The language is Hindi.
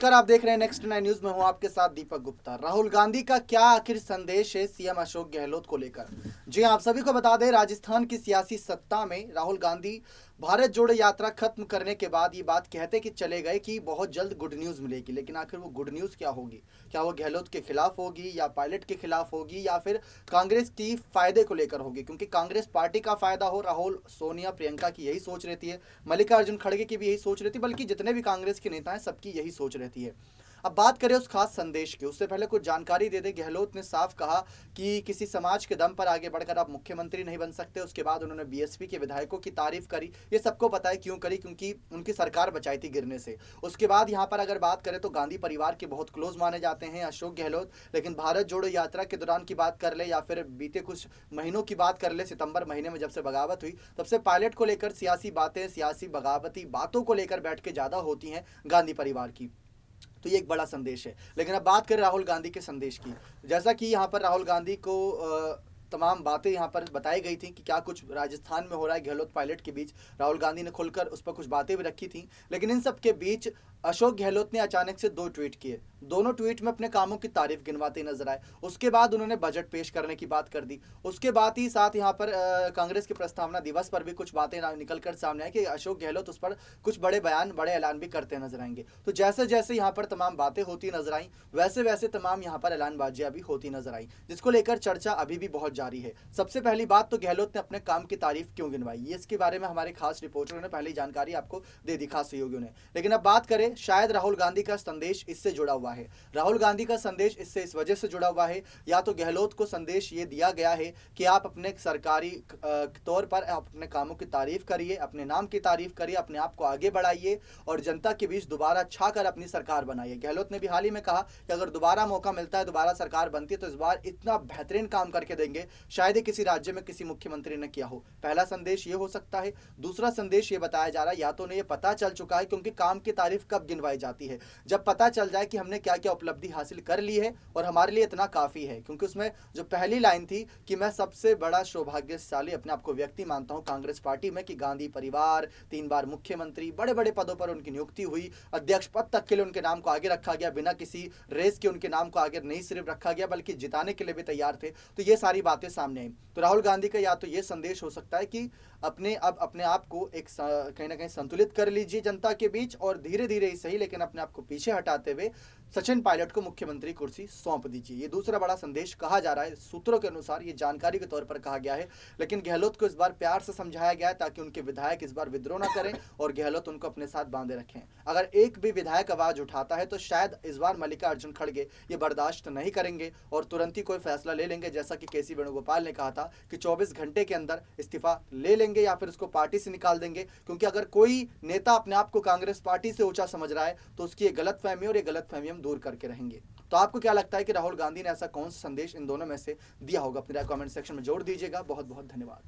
नमस्कार, आप देख रहे हैं नेक्स्ट 9 न्यूज में हूं आपके साथ दीपक गुप्ता। राहुल गांधी का क्या आखिर संदेश है सीएम अशोक गहलोत को लेकर? जी आप सभी को बता दें, राजस्थान की सियासी सत्ता में राहुल गांधी भारत जोड़ो यात्रा खत्म करने के बाद ये बात कहते कि चले गए कि बहुत जल्द गुड न्यूज मिलेगी। लेकिन आखिर वो गुड न्यूज क्या होगी? क्या वो गहलोत के खिलाफ होगी या पायलट के खिलाफ होगी या फिर कांग्रेस की फायदे को लेकर होगी? क्योंकि कांग्रेस पार्टी का फायदा हो, राहुल, सोनिया, प्रियंका की यही सोच रहती है, मल्लिकार्जुन खड़गे की भी यही सोच रहती है, बल्कि जितने भी कांग्रेस के नेता हैं सबकी यही सोच रहती है। अब बात करें उस खास संदेश की, उससे पहले कुछ जानकारी दे दे। गहलोत ने साफ कहा कि किसी समाज के दम पर आगे बढ़कर आप मुख्यमंत्री नहीं बन सकते। उसके बाद उन्होंने बीएसपी के विधायकों की तारीफ करी। ये सबको पता है क्यों करी, क्योंकि उनकी सरकार बचाई थी गिरने से। उसके बाद यहाँ पर अगर बात करें तो गांधी परिवार के बहुत क्लोज माने जाते हैं अशोक गहलोत। लेकिन भारत जोड़ो यात्रा के दौरान की बात कर ले या फिर बीते कुछ महीनों की बात कर ले, सितंबर महीने में जब से बगावत हुई तब से पायलट को लेकर सियासी बातें, सियासी बगावती बातों को लेकर बैठ के ज़्यादा होती हैं गांधी परिवार की। तो ये एक बड़ा संदेश है। लेकिन अब बात करें राहुल गांधी के संदेश की। जैसा कि यहाँ पर राहुल गांधी को तमाम बातें यहाँ पर बताई गई थी कि क्या कुछ राजस्थान में हो रहा है गहलोत पायलट के बीच, राहुल गांधी ने खुलकर उस पर कुछ बातें भी रखी थी। लेकिन इन सब के बीच अशोक गहलोत ने अचानक से 2 ट्वीट किए। दोनों ट्वीट में अपने कामों की तारीफ गिनवाते नजर आए। उसके बाद उन्होंने बजट पेश करने की बात कर दी। उसके बाद ही साथ यहाँ पर कांग्रेस के प्रस्तावना दिवस पर भी कुछ बातें निकल कर सामने आई कि अशोक गहलोत उस पर कुछ बड़े बयान, बड़े ऐलान भी करते नजर आएंगे। तो जैसे जैसे यहाँ पर तमाम बातें होती नजर आई, वैसे वैसे तमाम यहाँ पर ऐलानबाजियां भी होती नजर आई, जिसको लेकर चर्चा अभी भी बहुत जारी है। सबसे पहली बात तो गहलोत ने अपने काम की तारीफ क्यों गिनवाई, ये इसके बारे में हमारे खास रिपोर्टरों ने पहले जानकारी आपको दे दी, खास सहयोगियों ने। लेकिन अब बात करें, शायद राहुल गांधी का संदेश इससे जुड़ा हुआ है। राहुल गांधी का संदेश इससे इस वजह से जुड़ा हुआ है, या तो गहलोत को संदेश ये दिया गया है कि आप अपने सरकारी तौर पर अपने कामों की तारीफ करिए, अपने नाम की तारीफ करिए, अपने आप को आगे बढ़ाइए और जनता के बीच दोबारा छाकर अपनी सरकार बनाइए। गहलोत ने भी हाल ही में कहा कि अगर दोबारा मौका मिलता है, दोबारा सरकार बनती है, तो इस बार इतना बेहतरीन काम करके देंगे शायद ही किसी राज्य में किसी मुख्यमंत्री ने किया हो। पहला संदेश ये हो सकता है। दूसरा संदेश ये बताया जा रहा है, या तो उन्हें ये पता चल चुका है, क्योंकि काम की तारीफ कब गिनवाई जाती है? जब पता चल जाए कि हमने क्या क्या उपलब्धि हासिल कर ली है और हमारे लिए इतना काफी है। क्योंकि उसमें जो पहली लाइन थी कि मैं सबसे बड़ा सौभाग्यशाली अपने आप को व्यक्ति मानता हूं कांग्रेस पार्टी में कि गांधी परिवार 3 बार मुख्यमंत्री, बड़े बड़े पदों पर उनकी नियुक्ति हुई, अध्यक्ष पद तक के लिए उनके नाम को आगे रखा गया, बिना किसी रेस के उनके नाम को आगे नहीं सिर्फ रखा गया बल्कि जिताने के लिए भी तैयार थे। तो ये सारी बातें सामने आई। तो राहुल गांधी का या तो ये संदेश हो सकता है कि अपने आप को एक कहीं ना कहीं संतुलित कर लीजिए जनता के बीच और धीरे धीरे ही सही लेकिन अपने आप को पीछे हटाते हुए सचिन पायलट को मुख्यमंत्री कुर्सी सौंप दीजिए। ये दूसरा बड़ा संदेश कहा जा रहा है। सूत्रों के अनुसार ये जानकारी के तौर पर कहा गया है। लेकिन गहलोत को इस बार प्यार से समझाया गया है ताकि उनके विधायक इस बार विद्रोह न करें और गहलोत उनको अपने साथ बांधे रखें। अगर एक भी विधायक आवाज उठाता है तो शायद इस बार मल्लिकार्जुन खड़गे ये बर्दाश्त नहीं करेंगे और तुरंत ही कोई फैसला ले लेंगे, जैसा कि केसी वेणुगोपाल ने कहा था कि 24 घंटे के अंदर इस्तीफा ले लेंगे या फिर उसको पार्टी से निकाल देंगे। क्योंकि अगर कोई नेता अपने आप को कांग्रेस पार्टी से ऊंचा समझ रहा है तो उसकी ये गलतफहमी और ये गलतफहमी हम दूर करके रहेंगे। तो आपको क्या लगता है कि राहुल गांधी ने ऐसा कौन सा संदेश इन दोनों में से दिया होगा? अपनी राय कमेंट सेक्शन में जोड़ दीजिएगा। बहुत बहुत धन्यवाद।